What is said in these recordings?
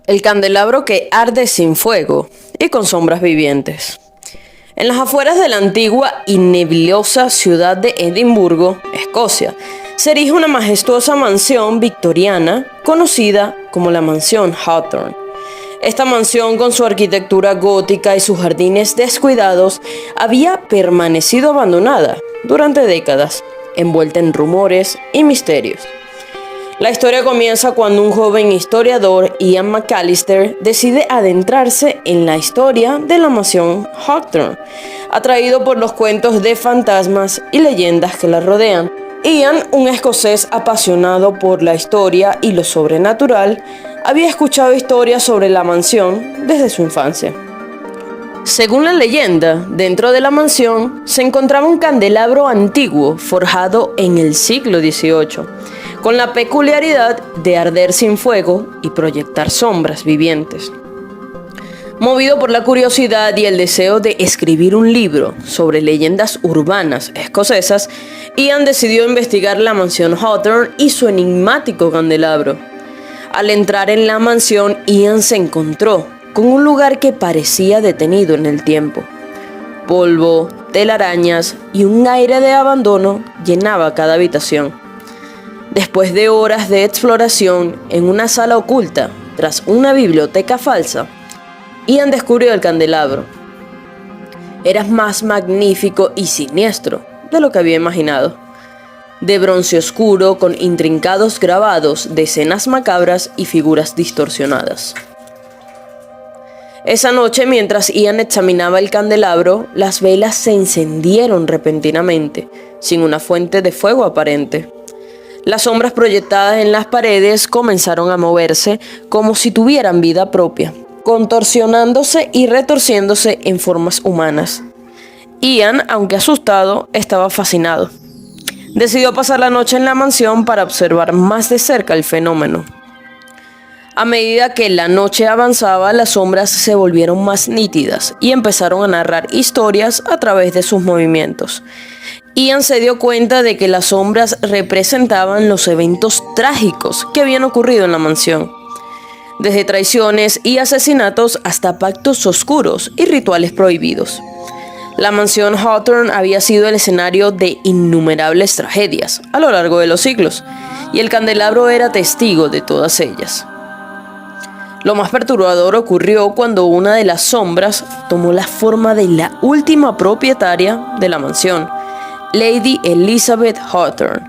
El candelabro que arde sin fuego y con sombras vivientes. En las afueras de la antigua y nebulosa ciudad de Edimburgo, Escocia, se erige una majestuosa mansión victoriana conocida como la Mansión Hawthorne. Esta mansión, con su arquitectura gótica y sus jardines descuidados, había permanecido abandonada durante décadas, envuelta en rumores y misterios. La historia comienza cuando un joven historiador, Ian McAllister, decide adentrarse en la historia de la mansión Hawthorne, atraído por los cuentos de fantasmas y leyendas que la rodean. Ian, un escocés apasionado por la historia y lo sobrenatural, había escuchado historias sobre la mansión desde su infancia. Según la leyenda, dentro de la mansión se encontraba un candelabro antiguo forjado en el siglo XVIII, con la peculiaridad de arder sin fuego y proyectar sombras vivientes. Movido por la curiosidad y el deseo de escribir un libro sobre leyendas urbanas escocesas, Ian decidió investigar la mansión Hawthorne y su enigmático candelabro. Al entrar en la mansión, Ian se encontró con un lugar que parecía detenido en el tiempo. Polvo, telarañas y un aire de abandono llenaba cada habitación. Después de horas de exploración en una sala oculta, tras una biblioteca falsa, Ian descubrió el candelabro. Era más magnífico y siniestro de lo que había imaginado. De bronce oscuro con intrincados grabados de escenas macabras y figuras distorsionadas. Esa noche, mientras Ian examinaba el candelabro, las velas se encendieron repentinamente, sin una fuente de fuego aparente. Las sombras proyectadas en las paredes comenzaron a moverse como si tuvieran vida propia, contorsionándose y retorciéndose en formas humanas. Ian, aunque asustado, estaba fascinado. Decidió pasar la noche en la mansión para observar más de cerca el fenómeno. A medida que la noche avanzaba, las sombras se volvieron más nítidas y empezaron a narrar historias a través de sus movimientos. Ian se dio cuenta de que las sombras representaban los eventos trágicos que habían ocurrido en la mansión, desde traiciones y asesinatos hasta pactos oscuros y rituales prohibidos. La mansión Hawthorne había sido el escenario de innumerables tragedias a lo largo de los siglos, y el candelabro era testigo de todas ellas. Lo más perturbador ocurrió cuando una de las sombras tomó la forma de la última propietaria de la mansión, Lady Elizabeth Hawthorne.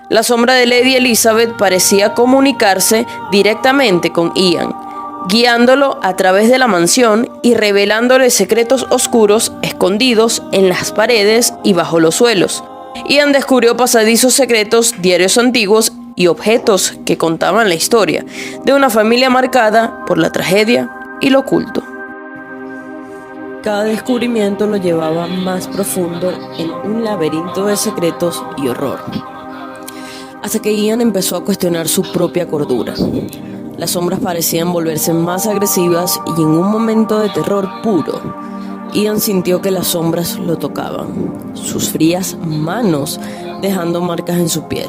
La sombra de Lady Elizabeth parecía comunicarse directamente con Ian, guiándolo a través de la mansión y revelándole secretos oscuros escondidos en las paredes y bajo los suelos. Ian descubrió pasadizos secretos, diarios antiguos y objetos que contaban la historia de una familia marcada por la tragedia y lo oculto. Cada descubrimiento lo llevaba más profundo en un laberinto de secretos y horror, hasta que Ian empezó a cuestionar su propia cordura. Las sombras parecían volverse más agresivas y en un momento de terror puro, Ian sintió que las sombras lo tocaban, sus frías manos dejando marcas en su piel.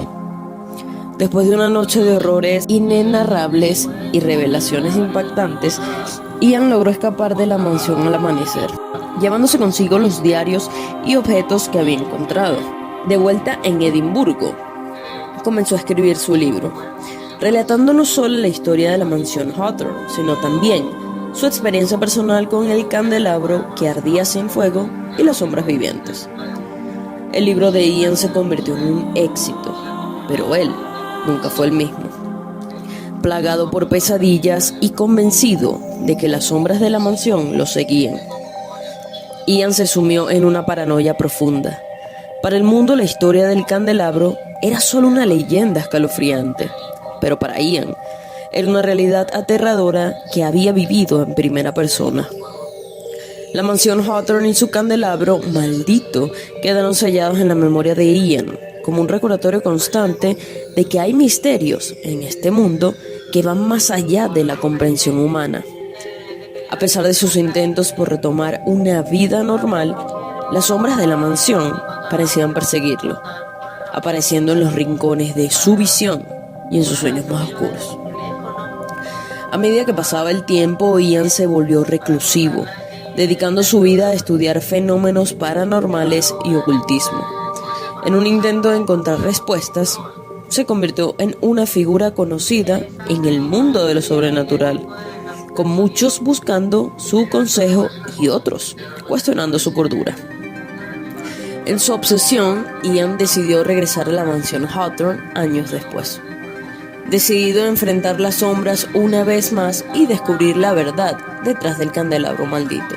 Después de una noche de horrores inenarrables y revelaciones impactantes, Ian logró escapar de la mansión al amanecer, llevándose consigo los diarios y objetos que había encontrado. De vuelta en Edimburgo, comenzó a escribir su libro, relatando no solo la historia de la mansión Hawthorne, sino también su experiencia personal con el candelabro que ardía sin fuego y las sombras vivientes. El libro de Ian se convirtió en un éxito, pero él nunca fue el mismo. Plagado por pesadillas y convencido de que las sombras de la mansión lo seguían, Ian se sumió en una paranoia profunda. Para el mundo, la historia del candelabro era solo una leyenda escalofriante, pero para Ian era una realidad aterradora que había vivido en primera persona. La mansión Hawthorne y su candelabro maldito quedaron sellados en la memoria de Ian como un recordatorio constante de que hay misterios en este mundo que van más allá de la comprensión humana. A pesar de sus intentos por retomar una vida normal, las sombras de la mansión parecían perseguirlo, apareciendo en los rincones de su visión y en sus sueños más oscuros. A medida que pasaba el tiempo, Ian se volvió reclusivo, dedicando su vida a estudiar fenómenos paranormales y ocultismo. En un intento de encontrar respuestas, se convirtió en una figura conocida en el mundo de lo sobrenatural, con muchos buscando su consejo y otros cuestionando su cordura. En su obsesión, Ian decidió regresar a la mansión Hawthorne años después, decidido a enfrentar las sombras una vez más y descubrir la verdad detrás del candelabro maldito.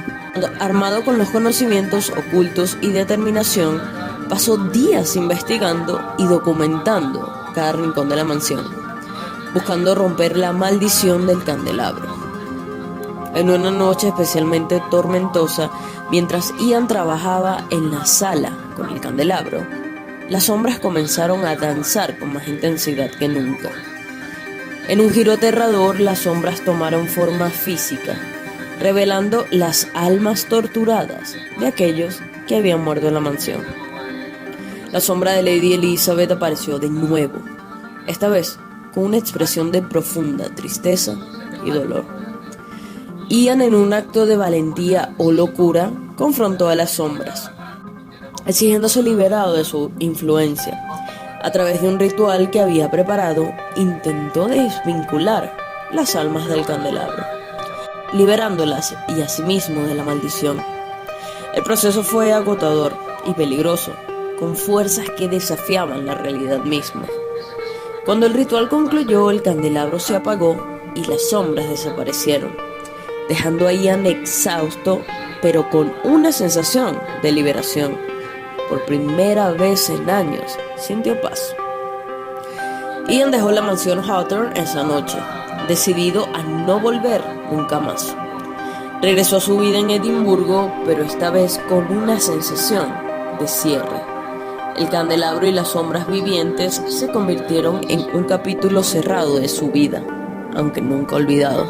Armado con los conocimientos ocultos y determinación, pasó días investigando y documentando cada rincón de la mansión, buscando romper la maldición del candelabro. En una noche especialmente tormentosa, mientras Ian trabajaba en la sala con el candelabro, las sombras comenzaron a danzar con más intensidad que nunca. En un giro aterrador, las sombras tomaron forma física, revelando las almas torturadas de aquellos que habían muerto en la mansión. La sombra de Lady Elizabeth apareció de nuevo, esta vez con una expresión de profunda tristeza y dolor. Ian, en un acto de valentía o locura, confrontó a las sombras, exigiéndose liberado de su influencia. A través de un ritual que había preparado, intentó desvincular las almas del candelabro, liberándolas y asimismo de la maldición. El proceso fue agotador y peligroso, con fuerzas que desafiaban la realidad misma. Cuando el ritual concluyó, el candelabro se apagó y las sombras desaparecieron, dejando a Ian exhausto, pero con una sensación de liberación. Por primera vez en años, sintió paz. Ian dejó la mansión Hawthorne esa noche, decidido a no volver nunca más. Regresó a su vida en Edimburgo, pero esta vez con una sensación de cierre. El candelabro y las sombras vivientes se convirtieron en un capítulo cerrado de su vida, aunque nunca olvidado.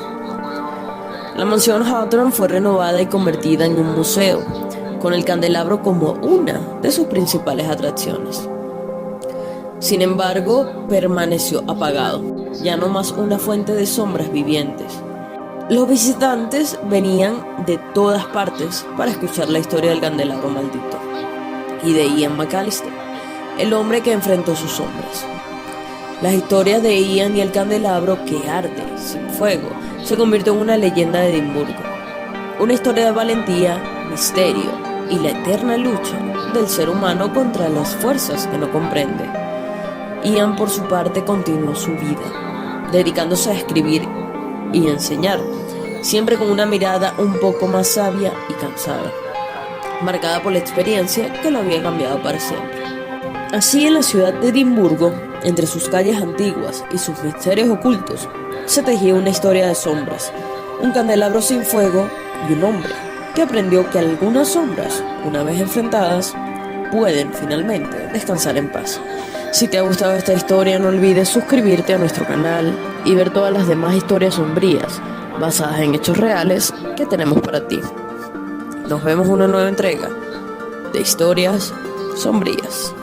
La mansión Hawthorne fue renovada y convertida en un museo, con el candelabro como una de sus principales atracciones. Sin embargo, permaneció apagado, ya no más una fuente de sombras vivientes. Los visitantes venían de todas partes para escuchar la historia del candelabro maldito y de Ian McAllister, el hombre que enfrentó sus sombras. Las historias de Ian y el candelabro que arde sin fuego se convirtió en una leyenda de Edimburgo, una historia de valentía, misterio y la eterna lucha del ser humano contra las fuerzas que no comprende. Ian, por su parte, continuó su vida, dedicándose a escribir y enseñar, siempre con una mirada un poco más sabia y cansada, marcada por la experiencia que lo había cambiado para siempre. Así, en la ciudad de Edimburgo, entre sus calles antiguas y sus misterios ocultos, se tejía una historia de sombras, un candelabro sin fuego y un hombre que aprendió que algunas sombras, una vez enfrentadas, pueden finalmente descansar en paz. Si te ha gustado esta historia, no olvides suscribirte a nuestro canal y ver todas las demás historias sombrías basadas en hechos reales que tenemos para ti. Nos vemos en una nueva entrega de Historias Sombrías.